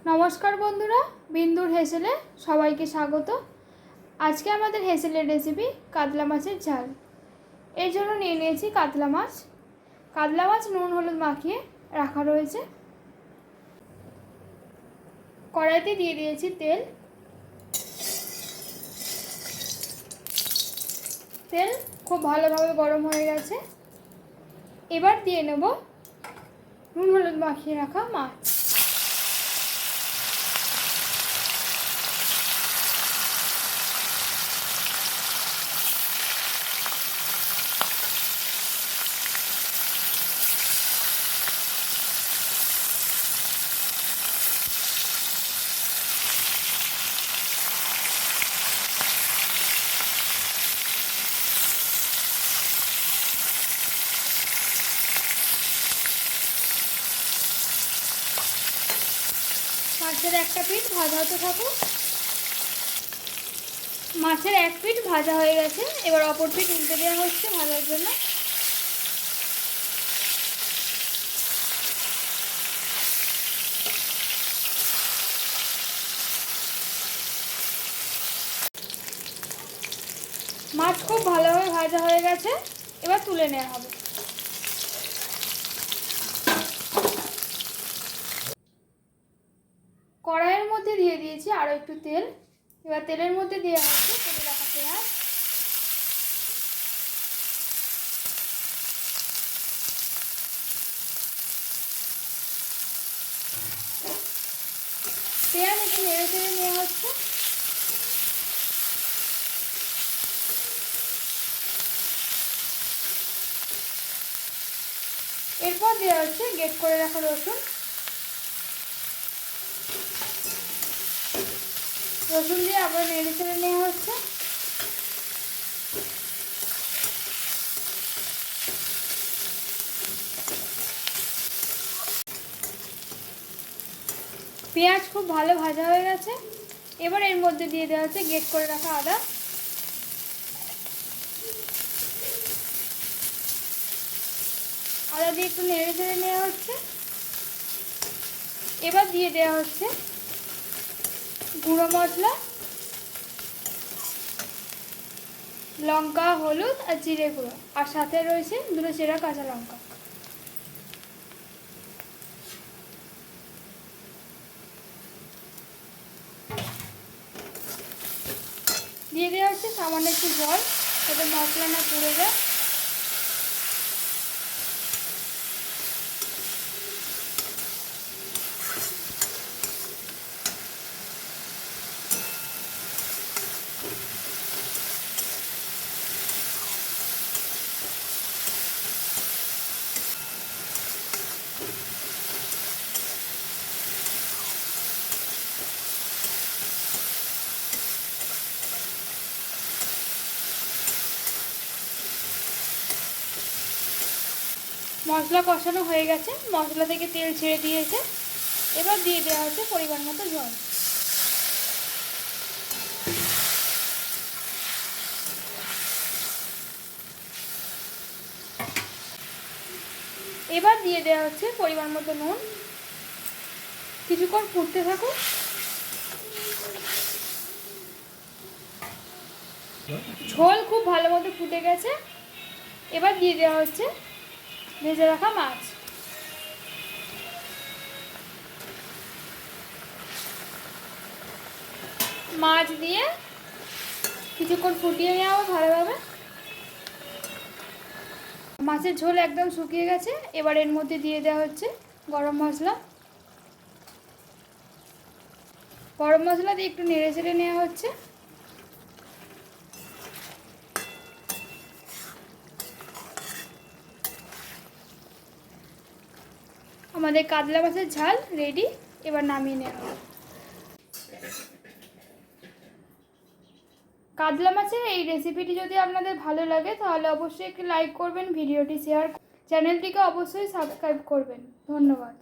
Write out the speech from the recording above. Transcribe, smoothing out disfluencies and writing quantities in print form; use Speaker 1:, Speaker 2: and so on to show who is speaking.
Speaker 1: নমস্কার বন্ধুরা, বিন্দুর হেসেলে সবাইকে স্বাগত। আজকে আমাদের হেসেলের রেসিপি কাতলা মাছের ঝাল। এর জন্য নিয়ে নিয়েছি কাতলা মাছ। কাতলা মাছ নুন হলুদ মাখিয়ে রাখা রয়েছে। কড়াইতে দিয়ে দিয়েছি তেল। তেল খুব ভালোভাবে গরম হয়ে গেছে। এবার দিয়ে নেব নুন হলুদ মাখিয়ে রাখা মাছ। মাছের একটা পিঠ ভাজা হতে থাকুক। মাছের এক পিঠ ভাজা হয়ে গেছে, এবার অপর পিঠ উল্টে দেওয়া হচ্ছে ভাজার জন্য। মাছ খুব ভালোভাবে ভাজা হয়ে গেছে, এবার তুলে নেওয়া হবে। কড়াইয়ের মধ্যে দিয়ে দিয়েছি আরও একটু তেল। এবার তেলের মধ্যে দেওয়া হচ্ছে কেটে রাখা পেঁয়াজ। পেঁয়াজ একটু নেড়ে চেড়ে নেওয়া হচ্ছে। এরপর দেওয়া হচ্ছে গ্রেট করে রাখা রসুন। রসুন দিয়ে আবার নেড়ে চেড়ে নেওয়া হচ্ছে। পেঁয়াজ খুব ভালো ভাজা হয়ে গেছে, এবার এর মধ্যে দিয়ে দেওয়া হচ্ছে গ্রেট করে রাখা আদা। আদা দিয়ে একটু নেড়ে চেড়ে নেওয়া হচ্ছে। এবার দিয়ে দেওয়া হচ্ছে গুঁড়ো মশলা, লঙ্কা, হলুদ আর জিরে গুঁড়ো, আর সাথে রয়েছে দুটো চেরা কাঁচা লঙ্কা। দিয়ে দেওয়া হচ্ছে সামান্য একটু জল, যাতে মশলা না পুড়ে যায়। মশলা কষানো হয়ে গেছে, মশলা থেকে তেল ছেড়ে দিয়েছে। এবার দিয়ে দেওয়া হচ্ছে পরিমাণ মতো জল। এবার দিয়ে দেওয়া হচ্ছে পরিমাণ মতো নুন। কিছুক্ষণ ফুটতে থাকুক। ঝোল খুব ভালো মতো ফুটে গেছে, এবার দিয়ে দেওয়া হচ্ছে ভেজে রাখা মাছ। মাছ দিয়ে কিছুক্ষণ ফুটিয়ে নেওয়া হবে ভালোভাবে। মাছের ঝোল একদম শুকিয়ে গেছে, এবার এর মধ্যে দিয়ে দেওয়া হচ্ছে গরম মশলা। গরম মশলা দিয়ে একটু নেড়ে চেড়ে নেওয়া হচ্ছে। আমাদের কাতলা মাছের ঝাল রেডি, এবার নামিয়ে নেওয়া হবে। কাতলা মাছের এই রেসিপিটি যদি আপনাদের ভালো লাগে তাহলে অবশ্যই একটি লাইক করবেন, ভিডিওটি শেয়ার, চ্যানেলটিকে অবশ্যই সাবস্ক্রাইব করবেন। ধন্যবাদ।